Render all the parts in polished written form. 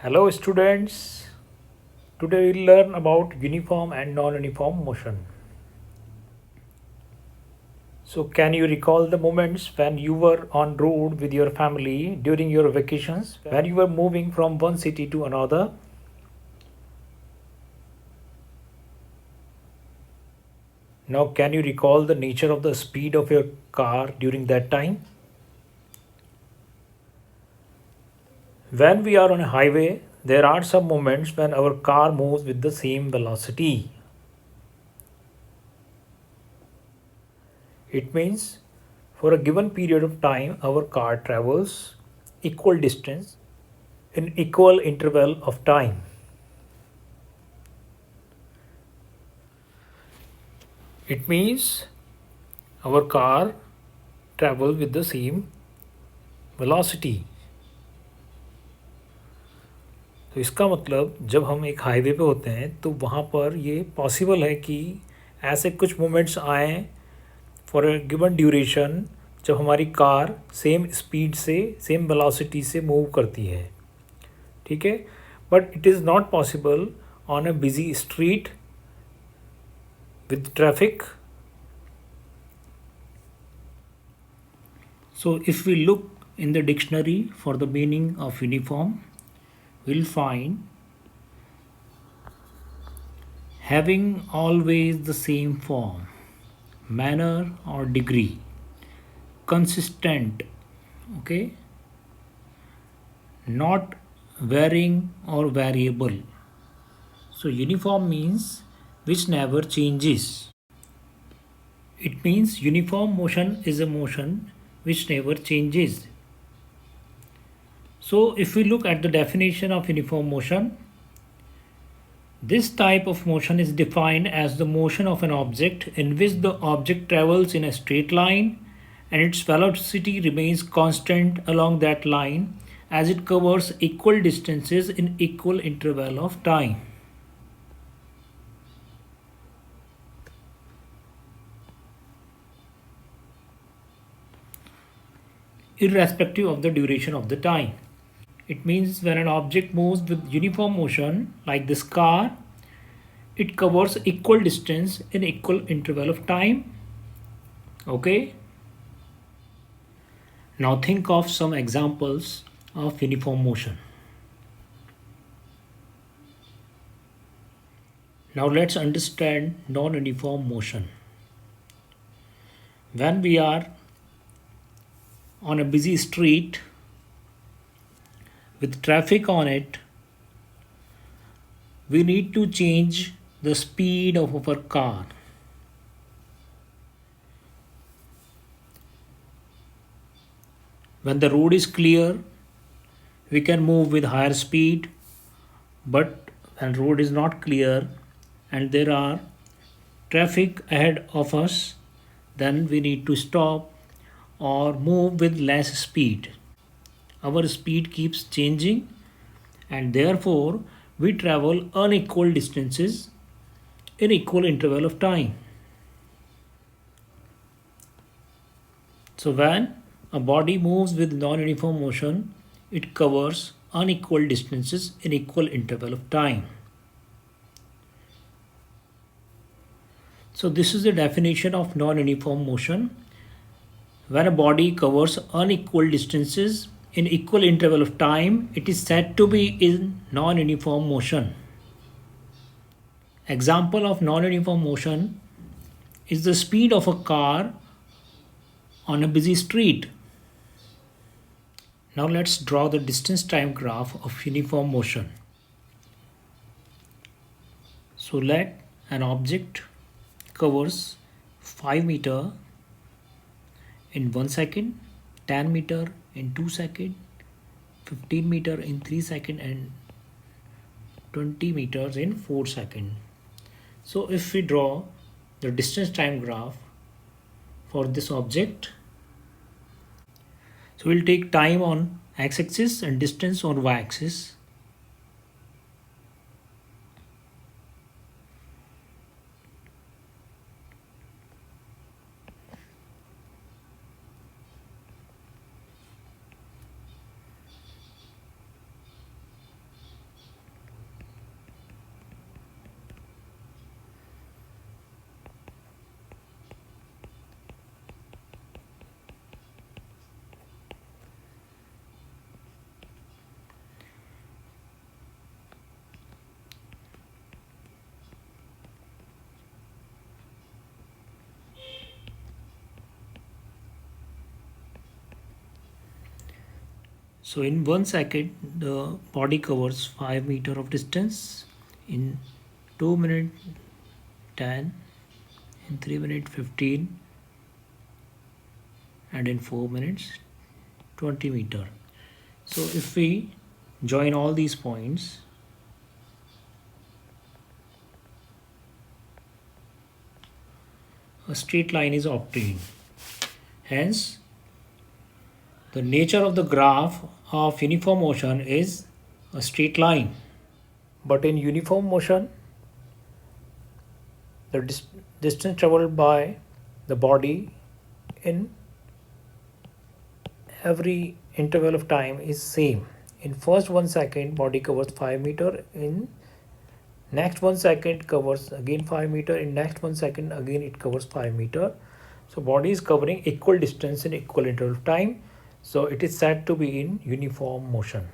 Hello students. Today we'll learn about uniform and non-uniform motion. So can you recall the moments when you were on road with your family during your vacations when you were moving from one city to another? Now can you recall the nature of the speed of your car during that time? When we are on a highway, there are some moments when our car moves with the same velocity. It means for a given period of time, our car travels equal distance in equal interval of time. It means our car travels with the same velocity. तो इसका मतलब जब हम एक highway पे होते हैं तो वहाँ पर ये पॉसिबल है कि ऐसे कुछ मोमेंट्स आएँ फॉर अ गिवन ड्यूरेशन जब हमारी कार सेम स्पीड से सेम वेलोसिटी से मूव करती है. ठीक है, but it is not possible on a busy street with traffic. So if we look in the dictionary for the meaning of uniform, we'll find having always the same form, manner or degree, consistent, okay, not varying or variable. So uniform means which never changes. It means uniform motion is a motion which never changes. So if we look at the definition of uniform motion, this type of motion is defined as the motion of an object in which the object travels in a straight line and its velocity remains constant along that line as it covers equal distances in equal interval of time. Irrespective of the duration of the time. It means when an object moves with uniform motion, like this car, it covers equal distance in equal interval of time. Okay. Now think of some examples of uniform motion. Now let's understand non-uniform motion. When we are on a busy street with traffic on it, we need to change the speed of our car. When the road is clear, we can move with higher speed, but when road is not clear and there are traffic ahead of us, then we need to stop or move with less speed. Our speed keeps changing and therefore we travel unequal distances in equal interval of time. So when a body moves with non-uniform motion, it covers unequal distances in equal interval of time. So this is the definition of non-uniform motion. When a body covers unequal distances in equal interval of time, it is said to be in non-uniform motion. Example of non-uniform motion is the speed of a car on a busy street. Now let's draw the distance time graph of uniform motion. So let an object covers 5 meter in 1 second, 10 meter in 2 seconds, 15 meter in 3 seconds and 20 meters in 4 seconds. So if we draw the distance time graph for this object, so we'll take time on x-axis and distance on y-axis. So in 1 second, the body covers 5 meter of distance. In 2 minutes, 10. In 3 minutes, 15. And in 4 minutes, 20 meter. So if we join all these points, a straight line is obtained. Hence, the nature of the graph of uniform motion is a straight line. But in uniform motion, the distance traveled by the body in every interval of time is same. In first 1 second, body covers 5 meter. In next 1 second covers again 5 meter. In next 1 second again it covers 5 meter. So body is covering equal distance in equal interval of time. So it is said to be in uniform motion.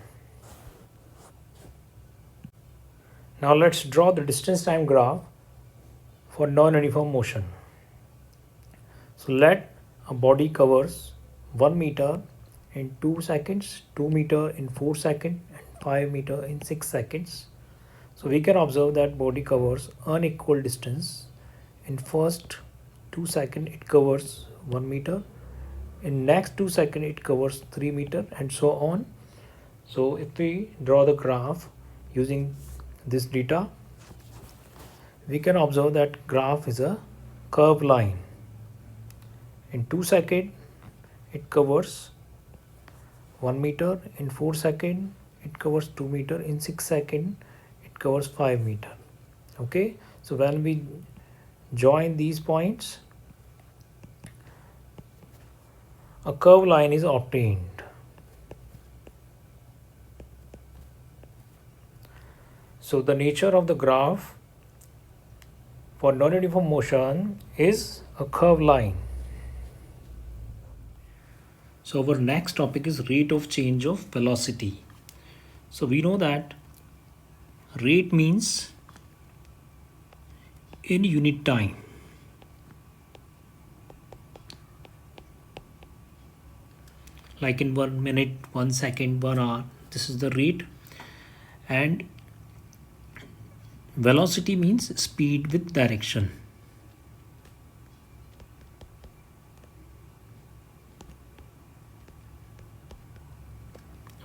Now let's draw the distance time graph for non-uniform motion. So let a body covers 1 meter in 2 seconds, 2 meter in 4 seconds, and 5 meter in 6 seconds. So we can observe that body covers unequal distance. In first 2 seconds it covers 1 meter. In next 2 seconds it covers 3 meter, and so on. So if we draw the graph using this data, we can observe that graph is a curved line. In 2 seconds it covers 1 meter. In 4 seconds it covers 2 meter. In 6 seconds it covers 5 meter. Okay, so when we join these points, a curved line is obtained. So the nature of the graph for non-uniform motion is a curved line. So our next topic is rate of change of velocity. So we know that rate means in unit time. Like in 1 minute, 1 second, 1 hour, this is the rate. And velocity means speed with direction.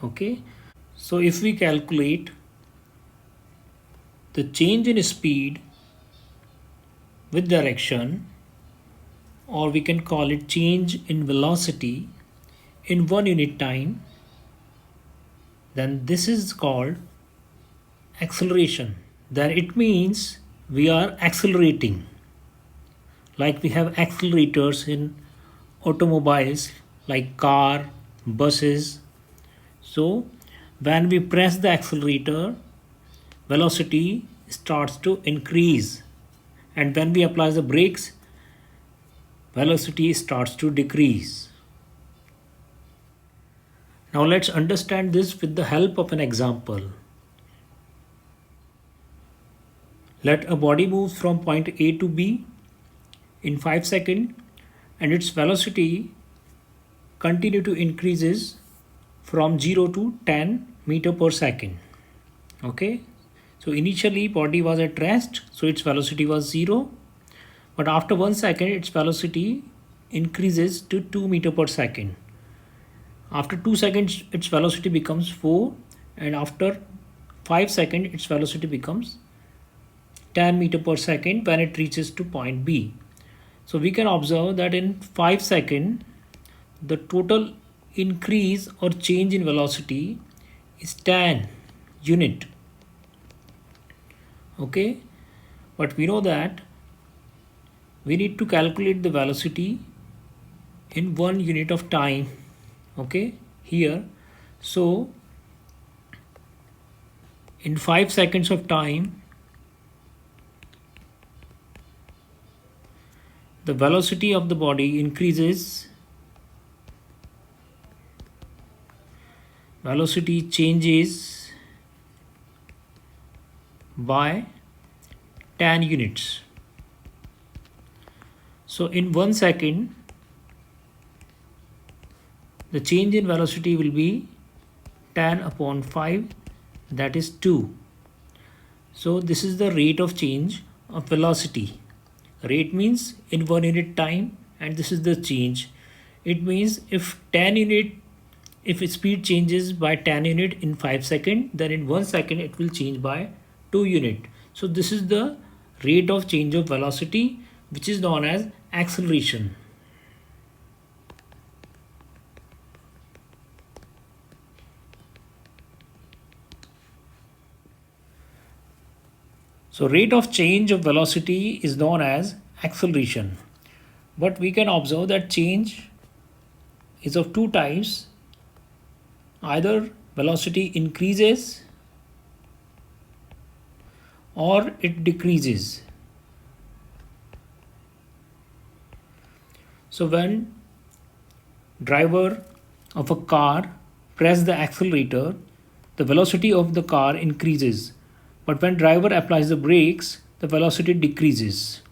Okay, so if we calculate the change in speed with direction, or we can call it change in velocity in 1 unit time, then this is called acceleration. Then it means we are accelerating. Like we have accelerators in automobiles like car, buses. So when we press the accelerator, velocity starts to increase, and when we apply the brakes, velocity starts to decrease. Now let's understand this with the help of an example. Let a body move from point A to B in 5 seconds, and its velocity continue to increases from 0 to 10 meter per second. Okay, so initially body was at rest, so its velocity was 0, but after 1 second its velocity increases to 2 meter per second. After 2 seconds its velocity becomes 4, and after 5 seconds its velocity becomes 10 meter per second when it reaches to point B. So we can observe that in 5 seconds the total increase or change in velocity is 10 unit. Okay, but we know that we need to calculate the velocity in 1 unit of time. Okay, here, so in 5 seconds of time, the velocity of the body increases, velocity changes by 10 units. So in 1 second, the change in velocity will be 10 upon 5, that is 2. So this is the rate of change of velocity. Rate means in 1 unit time, and this is the change. It means if speed changes by 10 unit in 5 seconds, then in 1 second it will change by 2 unit. So this is the rate of change of velocity, which is known as acceleration. So rate of change of velocity is known as acceleration. But we can observe that change is of two types. Either velocity increases or it decreases. So when driver of a car press the accelerator, the velocity of the car increases. But when driver applies the brakes, the velocity decreases.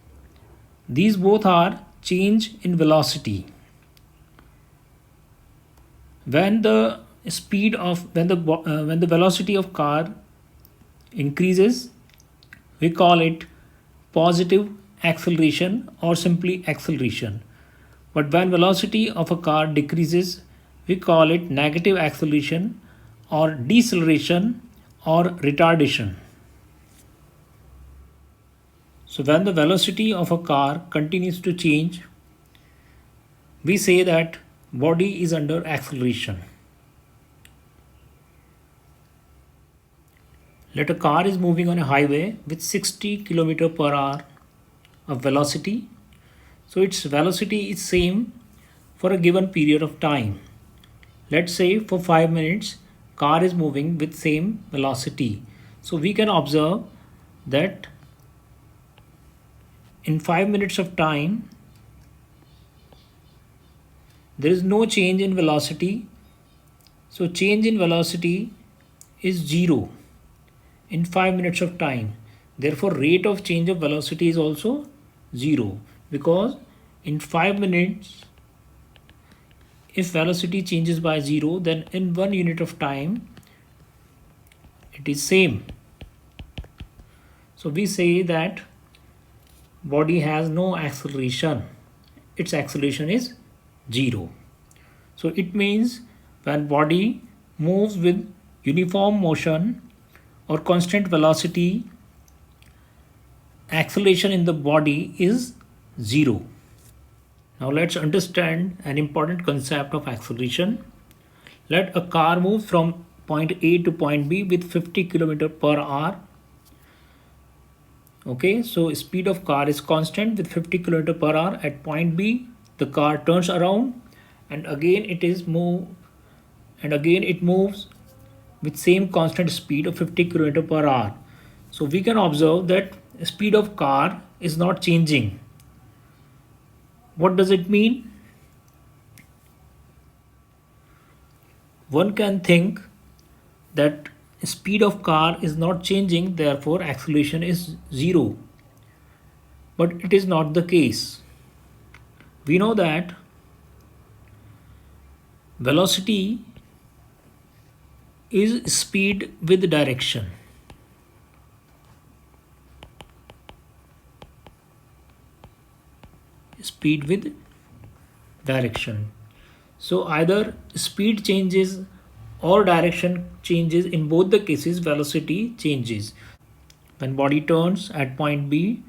These both are change in velocity. When the velocity of car increases, we call it positive acceleration or simply acceleration. But when velocity of a car decreases, we call it negative acceleration or deceleration or retardation. So when the velocity of a car continues to change, we say that body is under acceleration. Let a car is moving on a highway with 60 km per hour of velocity. So its velocity is same for a given period of time. Let's say for 5 minutes, car is moving with same velocity. So we can observe that in 5 minutes of time, there is no change in velocity. So change in velocity is 0 in 5 minutes of time. Therefore, rate of change of velocity is also 0, because in 5 minutes, if velocity changes by 0, then in 1 unit of time, it is same. So we say that body has no acceleration. Its acceleration is 0. So it means when body moves with uniform motion or constant velocity, acceleration in the body is 0. Now let's understand an important concept of acceleration. Let a car move from point A to point B with 50 km per hour. Okay, so speed of car is constant with 50 km per hour at point B. The car turns around and again it moves with same constant speed of 50 km per hour. So we can observe that speed of car is not changing. What does it mean? One can think that speed of car is not changing, therefore acceleration is 0. But it is not the case. We know that velocity is speed with direction. Speed with direction. So either speed changes or direction changes. In both the cases, velocity changes. When body turns at point B,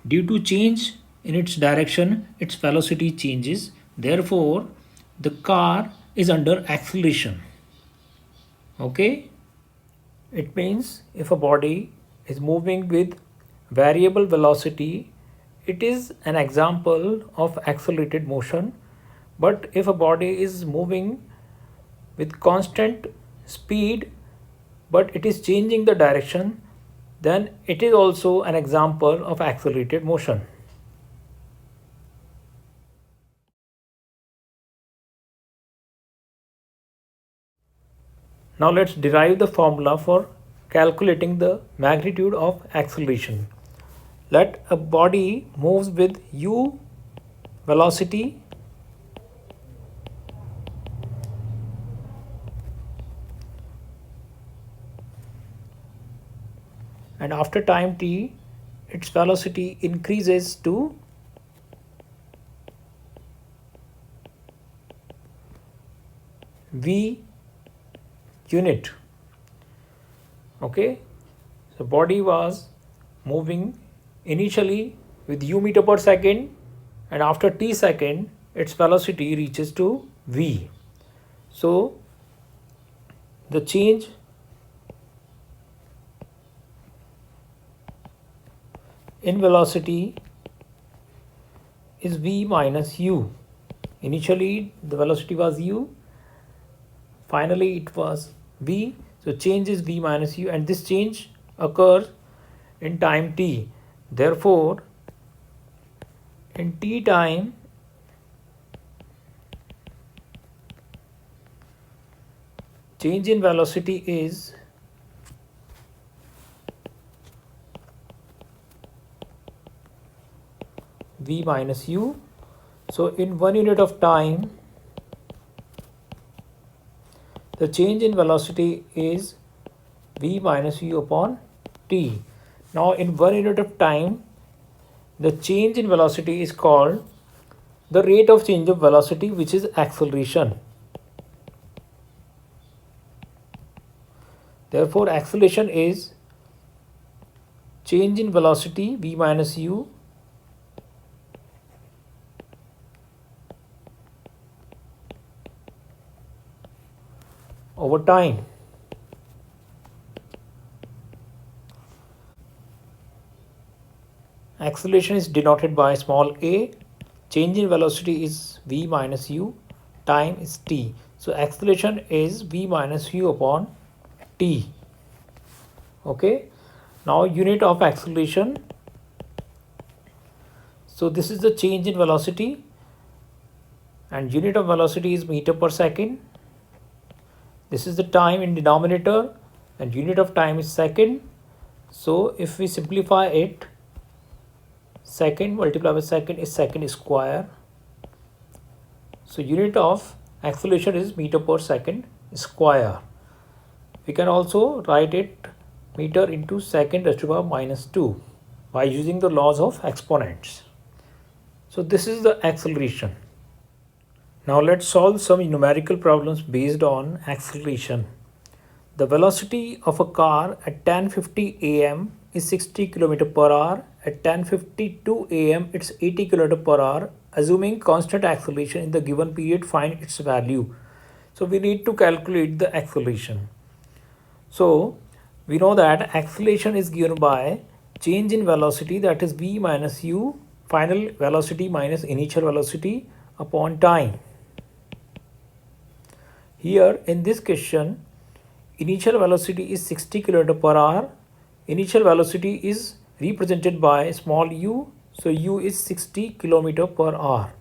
due to change in its direction, its velocity changes. Therefore, the car is under acceleration. Okay? It means if a body is moving with variable velocity, it is an example of accelerated motion. But if a body is moving with constant speed but it is changing the direction, then it is also an example of accelerated motion. Now let's derive the formula for calculating the magnitude of acceleration. Let a body moves with u velocity and after time t its velocity increases to v unit. Okay, so body was moving initially with u meter per second, and after t second its velocity reaches to v. So the change in velocity is v minus u. Initially the velocity was u, finally it was v, so change is v minus u, and this change occurs in time t. Therefore in t time change in velocity is v minus u. So in 1 unit of time the change in velocity is v minus u upon t. Now in 1 unit of time the change in velocity is called the rate of change of velocity, which is acceleration. Therefore acceleration is change in velocity v minus u over time. Acceleration is denoted by small a, change in velocity is v minus u, time is t. So acceleration is v minus u upon t. Okay, now unit of acceleration. So this is the change in velocity, and unit of velocity is meter per second. This is the time in denominator, and unit of time is second. So if we simplify it, second multiplied by second is second square. So unit of acceleration is meter per second square. We can also write it meter into second raised to the power minus 2 by using the laws of exponents. So this is the acceleration. Now let's solve some numerical problems based on acceleration. The velocity of a car at 10:50 am is 60 km per hour. At 10:52 am it's 80 km per hour. Assuming constant acceleration in the given period, find its value. So we need to calculate the acceleration. So we know that acceleration is given by change in velocity, that is v minus u, final velocity minus initial velocity upon time. Here in this question, initial velocity is 60 km per hour. Initial velocity is represented by small u, so u is 60 km per hour,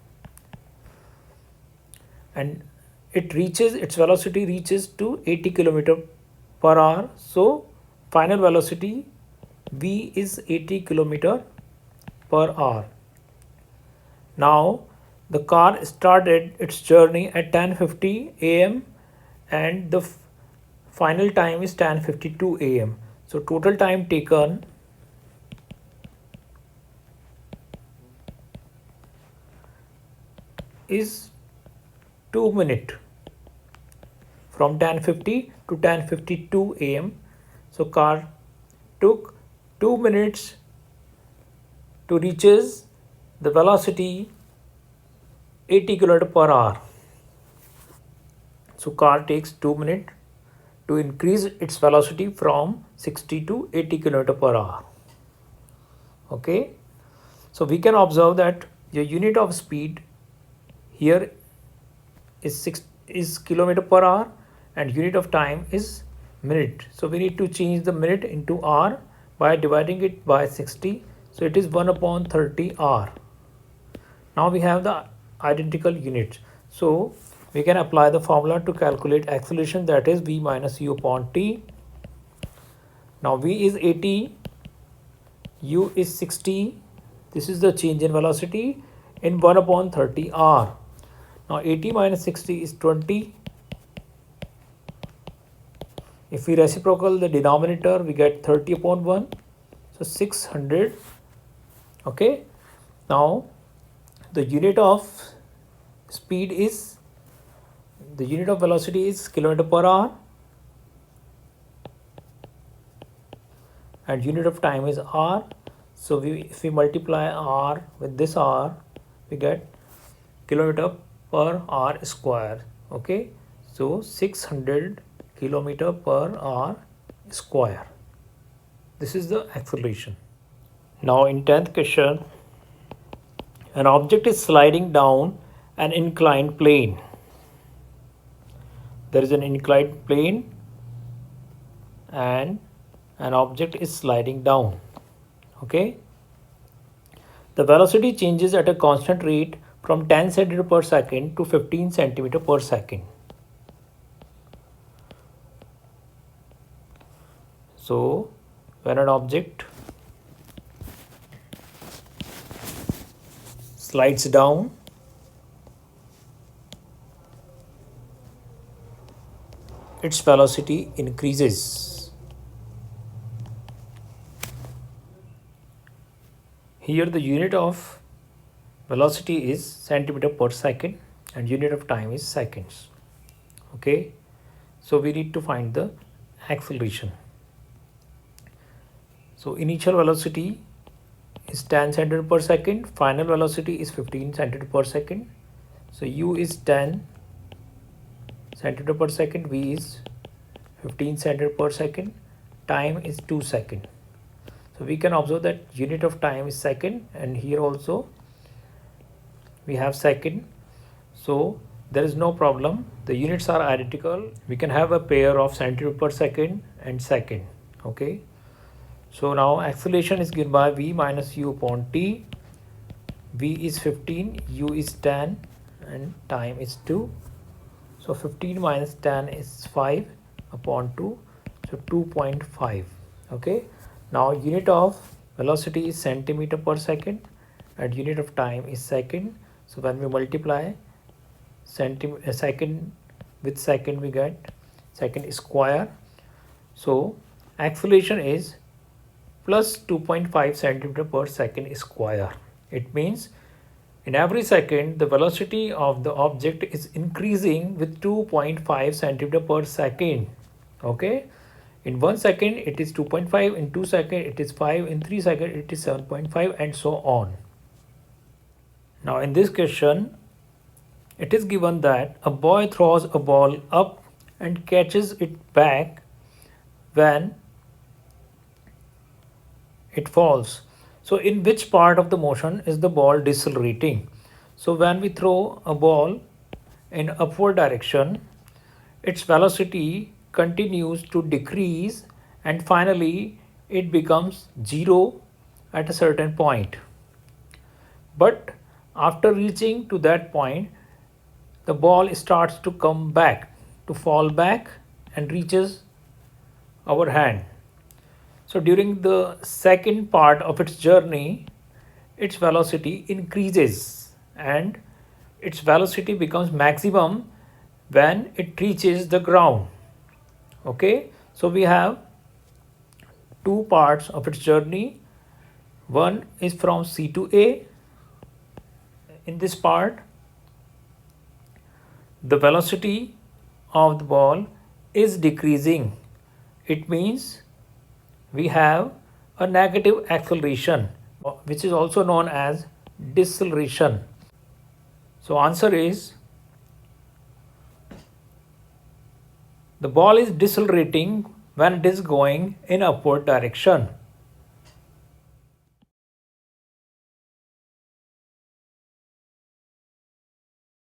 and its velocity reaches to 80 km per hour. So final velocity v is 80 km per hour. Now the car started its journey at 10:50 am and the final time is 10:52 am. So total time taken is 2 minutes from 10:50 to 10:52 am. So car took 2 minutes to reaches the velocity 80 km per hour. So car takes 2 minutes to increase its velocity from 60 to 80 km per hour. Okay, so we can observe that your unit of speed here is kilometer per hour and unit of time is minute. So we need to change the minute into hour by dividing it by 60. So it is 1/30 hour. Now we have the identical units. So we can apply the formula to calculate acceleration, that is v minus u upon t. Now v is 80, u is 60. This is the change in velocity in 1/30 hour. Now 80 minus 60 is 20. If we reciprocal the denominator, we get 30/1. So 600. Okay. Now the unit of speed is, the unit of velocity is kilometer per hour, and unit of time is r. So if we multiply r with this r, we get kilometer per hour square. Okay, so 600 kilometer per hour square. This is the acceleration. Now in 10th question, an object is sliding down an inclined plane. There is an inclined plane and an object is sliding down. Okay, the velocity changes at a constant rate from 10 centimeter per second to 15 centimeter per second. So when an object slides down, its velocity increases. Here the unit of velocity is centimeter per second and unit of time is seconds. Okay, so we need to find the acceleration. So initial velocity is 10 centimeter per second, final velocity is 15 centimeter per second. So u is 10 centimeter per second, v is 15 centimeter per second, time is 2 seconds. So we can observe that unit of time is second, and here also we have second. So there is no problem, the units are identical. We can have a pair of centimeter per second and second. Okay, so now acceleration is given by v minus u upon t. V is 15, u is 10, and time is 2. So 15 minus 10 is 5 upon 2, so 2.5. Okay, now unit of velocity is centimeter per second and unit of time is second. So when we multiply second with second, we get second square. So acceleration is plus 2.5 centimeter per second square. It means in every second the velocity of the object is increasing with 2.5 centimeter per second. Okay, in 1 second it is 2.5, in 2 seconds it is 5, in 3 seconds it is 7.5, and so on. Now in this question it is given that a boy throws a ball up and catches it back when it falls. So in which part of the motion is the ball decelerating? So when we throw a ball in upward direction, its velocity continues to decrease and finally it becomes 0 at a certain point. But after reaching to that point, the ball starts to come back, to fall back, and reaches our hand. So during the second part of its journey, its velocity increases and its velocity becomes maximum when it reaches the ground. Okay, so we have two parts of its journey. One is from C to A. In this part, the velocity of the ball is decreasing. It means we have a negative acceleration, which is also known as deceleration. So answer is, the ball is decelerating when it is going in upward direction.